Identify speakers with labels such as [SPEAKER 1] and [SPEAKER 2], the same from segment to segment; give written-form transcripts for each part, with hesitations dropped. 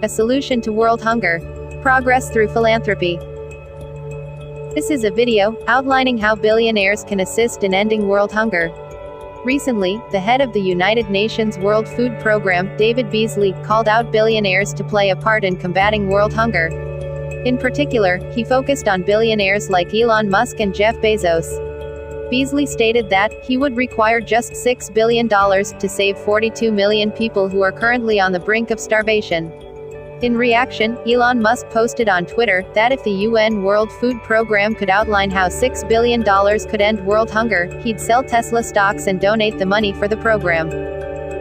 [SPEAKER 1] A solution to world hunger. Progress through philanthropy. This is a video outlining how billionaires can assist in ending world hunger. Recently, the head of the United Nations World Food Programme, David Beasley, called out billionaires to play a part in combating world hunger. In particular, he focused on billionaires like Elon Musk and Jeff Bezos. Beasley stated that he would require just $6 billion to save 42 million people who are currently on the brink of starvation. In reaction, Elon Musk posted on Twitter that if the UN World Food Programme could outline how $6 billion could end world hunger, he'd sell Tesla stocks and donate the money for the program.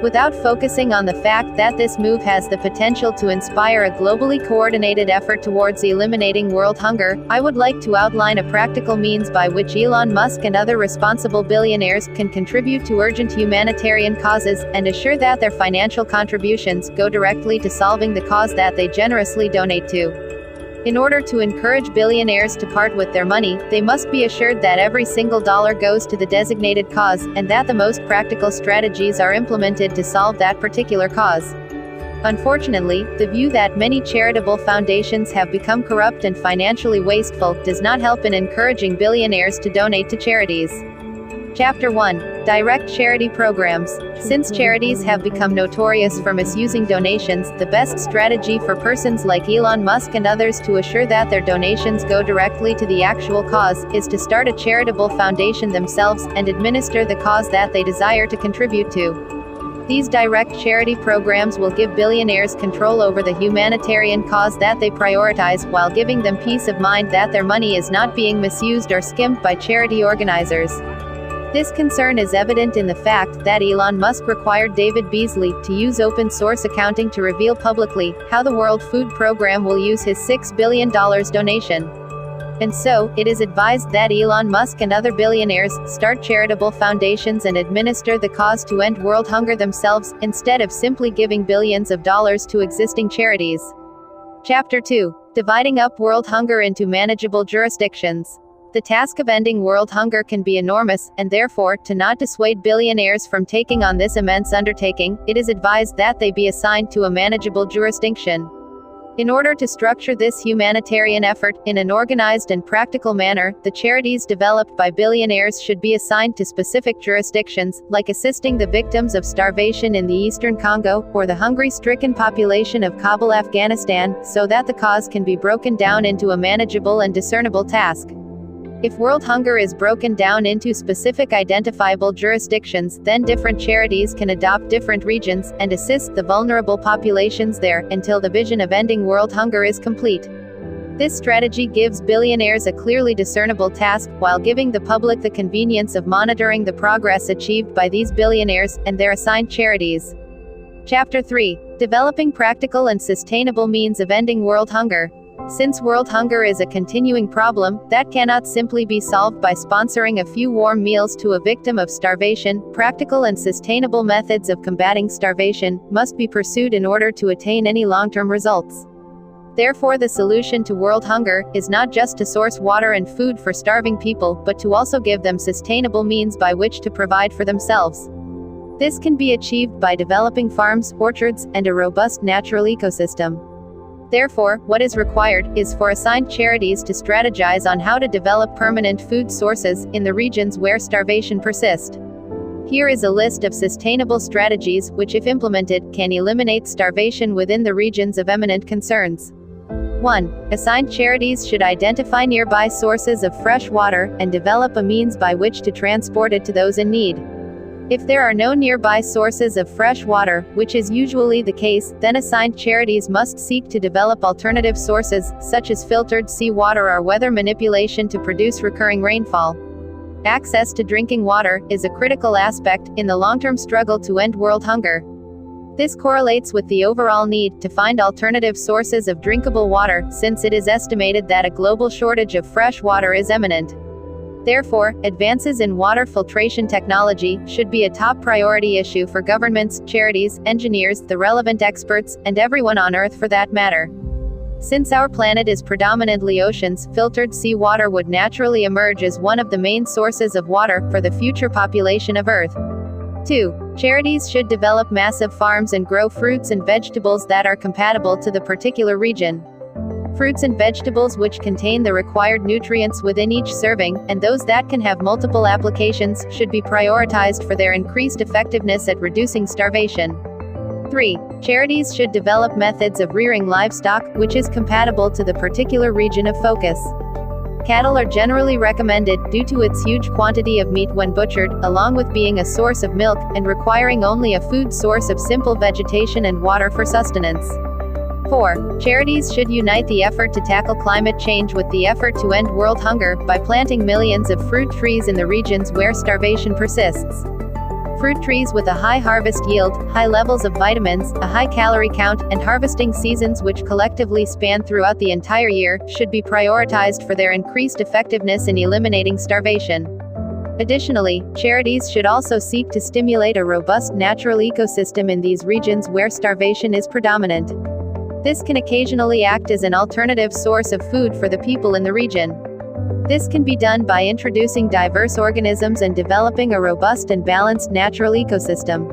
[SPEAKER 1] Without focusing on the fact that this move has the potential to inspire a globally coordinated effort towards eliminating world hunger, I would like to outline a practical means by which Elon Musk and other responsible billionaires can contribute to urgent humanitarian causes, and assure that their financial contributions go directly to solving the cause that they generously donate to. In order to encourage billionaires to part with their money, they must be assured that every single dollar goes to the designated cause, and that the most practical strategies are implemented to solve that particular cause. Unfortunately, the view that many charitable foundations have become corrupt and financially wasteful does not help in encouraging billionaires to donate to charities. Chapter 1. Direct charity programs. Since charities have become notorious for misusing donations, the best strategy for persons like Elon Musk and others to assure that their donations go directly to the actual cause, is to start a charitable foundation themselves, and administer the cause that they desire to contribute to. These direct charity programs will give billionaires control over the humanitarian cause that they prioritize, while giving them peace of mind that their money is not being misused or skimmed by charity organizers. This concern is evident in the fact that Elon Musk required David Beasley to use open-source accounting to reveal publicly how the World Food Programme will use his $6 billion donation. And so, it is advised that Elon Musk and other billionaires start charitable foundations and administer the cause to end world hunger themselves, instead of simply giving billions of dollars to existing charities. Chapter 2. Dividing up world hunger into manageable jurisdictions. The task of ending world hunger can be enormous, and therefore, to not dissuade billionaires from taking on this immense undertaking, it is advised that they be assigned to a manageable jurisdiction. In order to structure this humanitarian effort in an organized and practical manner, the charities developed by billionaires should be assigned to specific jurisdictions, like assisting the victims of starvation in the eastern Congo, or the hungry-stricken population of Kabul, Afghanistan, so that the cause can be broken down into a manageable and discernible task. If world hunger is broken down into specific identifiable jurisdictions, then different charities can adopt different regions, and assist the vulnerable populations there, until the vision of ending world hunger is complete. This strategy gives billionaires a clearly discernible task, while giving the public the convenience of monitoring the progress achieved by these billionaires, and their assigned charities. Chapter 3. Developing practical and sustainable means of ending world hunger. Since world hunger is a continuing problem that cannot simply be solved by sponsoring a few warm meals to a victim of starvation, practical and sustainable methods of combating starvation must be pursued in order to attain any long-term results. Therefore, the solution to world hunger is not just to source water and food for starving people, but to also give them sustainable means by which to provide for themselves. This can be achieved by developing farms, orchards, and a robust natural ecosystem. Therefore, what is required is for assigned charities to strategize on how to develop permanent food sources in the regions where starvation persists. Here is a list of sustainable strategies which, if implemented, can eliminate starvation within the regions of eminent concerns. 1. Assigned charities should identify nearby sources of fresh water, and develop a means by which to transport it to those in need. If there are no nearby sources of fresh water, which is usually the case, then assigned charities must seek to develop alternative sources, such as filtered seawater or weather manipulation to produce recurring rainfall. Access to drinking water is a critical aspect in the long-term struggle to end world hunger. This correlates with the overall need to find alternative sources of drinkable water, since it is estimated that a global shortage of fresh water is imminent. Therefore, advances in water filtration technology should be a top priority issue for governments, charities, engineers, the relevant experts, and everyone on Earth for that matter. Since our planet is predominantly oceans, filtered seawater would naturally emerge as one of the main sources of water for the future population of Earth. 2. Charities should develop massive farms and grow fruits and vegetables that are compatible to the particular region. Fruits and vegetables which contain the required nutrients within each serving, and those that can have multiple applications, should be prioritized for their increased effectiveness at reducing starvation. 3. Charities should develop methods of rearing livestock, which is compatible to the particular region of focus. Cattle are generally recommended, due to its huge quantity of meat when butchered, along with being a source of milk, and requiring only a food source of simple vegetation and water for sustenance. 4. Charities should unite the effort to tackle climate change with the effort to end world hunger, by planting millions of fruit trees in the regions where starvation persists. Fruit trees with a high harvest yield, high levels of vitamins, a high calorie count, and harvesting seasons which collectively span throughout the entire year, should be prioritized for their increased effectiveness in eliminating starvation. Additionally, charities should also seek to stimulate a robust natural ecosystem in these regions where starvation is predominant. This can occasionally act as an alternative source of food for the people in the region. This can be done by introducing diverse organisms and developing a robust and balanced natural ecosystem.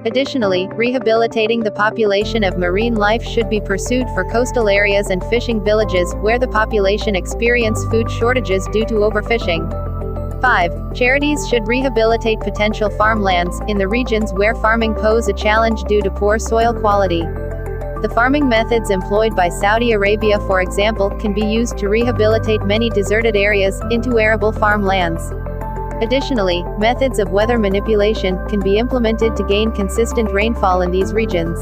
[SPEAKER 1] Additionally, rehabilitating the population of marine life should be pursued for coastal areas and fishing villages, where the population experience food shortages due to overfishing. 5. Charities should rehabilitate potential farmlands, in the regions where farming pose a challenge due to poor soil quality. The farming methods employed by Saudi Arabia, for example, can be used to rehabilitate many deserted areas into arable farmlands. Additionally, methods of weather manipulation can be implemented to gain consistent rainfall in these regions.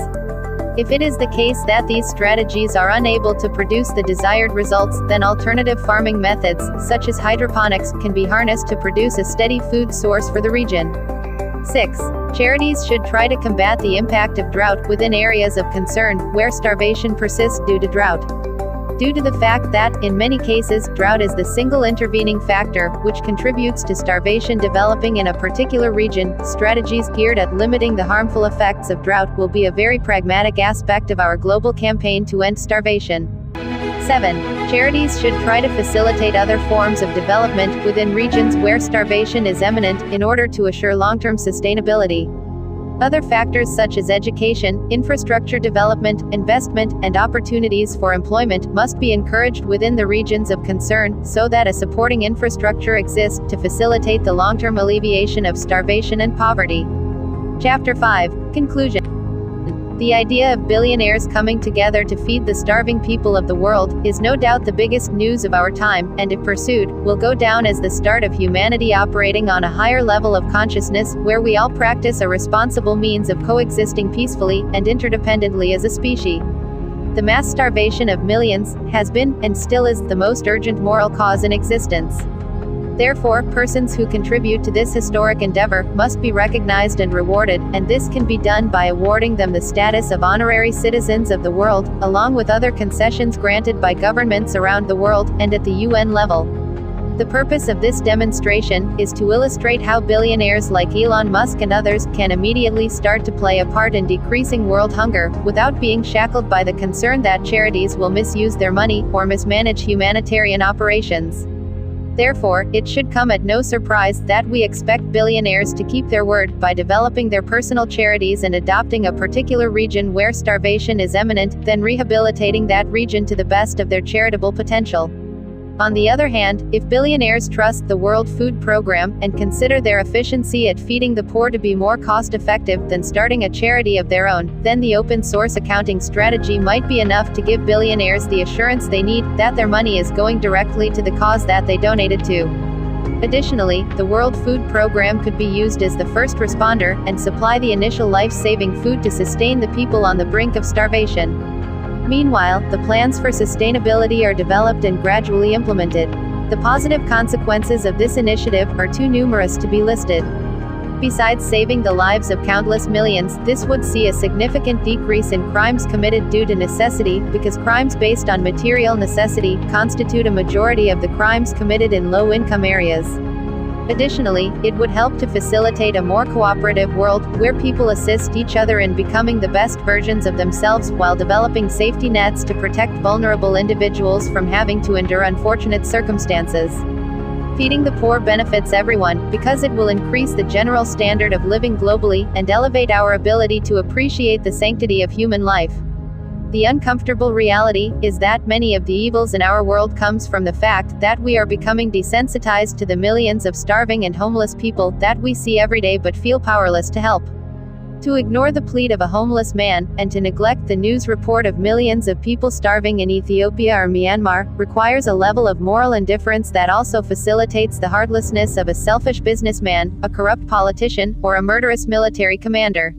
[SPEAKER 1] If it is the case that these strategies are unable to produce the desired results, then alternative farming methods, such as hydroponics, can be harnessed to produce a steady food source for the region. 6. Charities should try to combat the impact of drought within areas of concern, where starvation persists due to drought. Due to the fact that, in many cases, drought is the single intervening factor, which contributes to starvation developing in a particular region, strategies geared at limiting the harmful effects of drought will be a very pragmatic aspect of our global campaign to end starvation. 7. Charities should try to facilitate other forms of development within regions where starvation is imminent, in order to assure long-term sustainability. Other factors such as education, infrastructure development, investment, and opportunities for employment must be encouraged within the regions of concern, so that a supporting infrastructure exists to facilitate the long-term alleviation of starvation and poverty. Chapter 5. Conclusion. The idea of billionaires coming together to feed the starving people of the world is no doubt the biggest news of our time, and if pursued, will go down as the start of humanity operating on a higher level of consciousness, where we all practice a responsible means of coexisting peacefully and interdependently as a species. The mass starvation of millions has been, and still is, the most urgent moral cause in existence. Therefore, persons who contribute to this historic endeavor must be recognized and rewarded, and this can be done by awarding them the status of honorary citizens of the world, along with other concessions granted by governments around the world, and at the UN level. The purpose of this demonstration is to illustrate how billionaires like Elon Musk and others can immediately start to play a part in decreasing world hunger, without being shackled by the concern that charities will misuse their money, or mismanage humanitarian operations. Therefore, it should come at no surprise that we expect billionaires to keep their word, by developing their personal charities and adopting a particular region where starvation is imminent, then rehabilitating that region to the best of their charitable potential. On the other hand, if billionaires trust the World Food Program, and consider their efficiency at feeding the poor to be more cost-effective than starting a charity of their own, then the open-source accounting strategy might be enough to give billionaires the assurance they need, that their money is going directly to the cause that they donated to. Additionally, the World Food Program could be used as the first responder, and supply the initial life-saving food to sustain the people on the brink of starvation. Meanwhile, the plans for sustainability are developed and gradually implemented. The positive consequences of this initiative are too numerous to be listed. Besides saving the lives of countless millions, this would see a significant decrease in crimes committed due to necessity, because crimes based on material necessity constitute a majority of the crimes committed in low-income areas. Additionally, it would help to facilitate a more cooperative world, where people assist each other in becoming the best versions of themselves, while developing safety nets to protect vulnerable individuals from having to endure unfortunate circumstances. Feeding the poor benefits everyone, because it will increase the general standard of living globally, and elevate our ability to appreciate the sanctity of human life. The uncomfortable reality is that many of the evils in our world comes from the fact that we are becoming desensitized to the millions of starving and homeless people that we see every day but feel powerless to help. To ignore the plea of a homeless man, and to neglect the news report of millions of people starving in Ethiopia or Myanmar, requires a level of moral indifference that also facilitates the heartlessness of a selfish businessman, a corrupt politician, or a murderous military commander.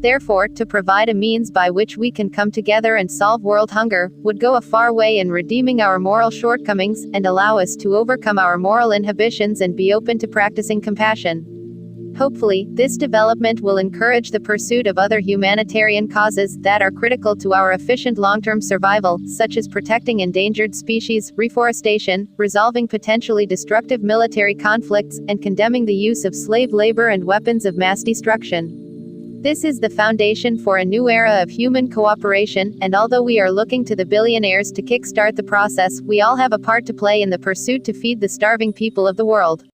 [SPEAKER 1] Therefore, to provide a means by which we can come together and solve world hunger, would go a far way in redeeming our moral shortcomings, and allow us to overcome our moral inhibitions and be open to practicing compassion. Hopefully, this development will encourage the pursuit of other humanitarian causes that are critical to our efficient long-term survival, such as protecting endangered species, reforestation, resolving potentially destructive military conflicts, and condemning the use of slave labor and weapons of mass destruction. This is the foundation for a new era of human cooperation, and although we are looking to the billionaires to kickstart the process, we all have a part to play in the pursuit to feed the starving people of the world.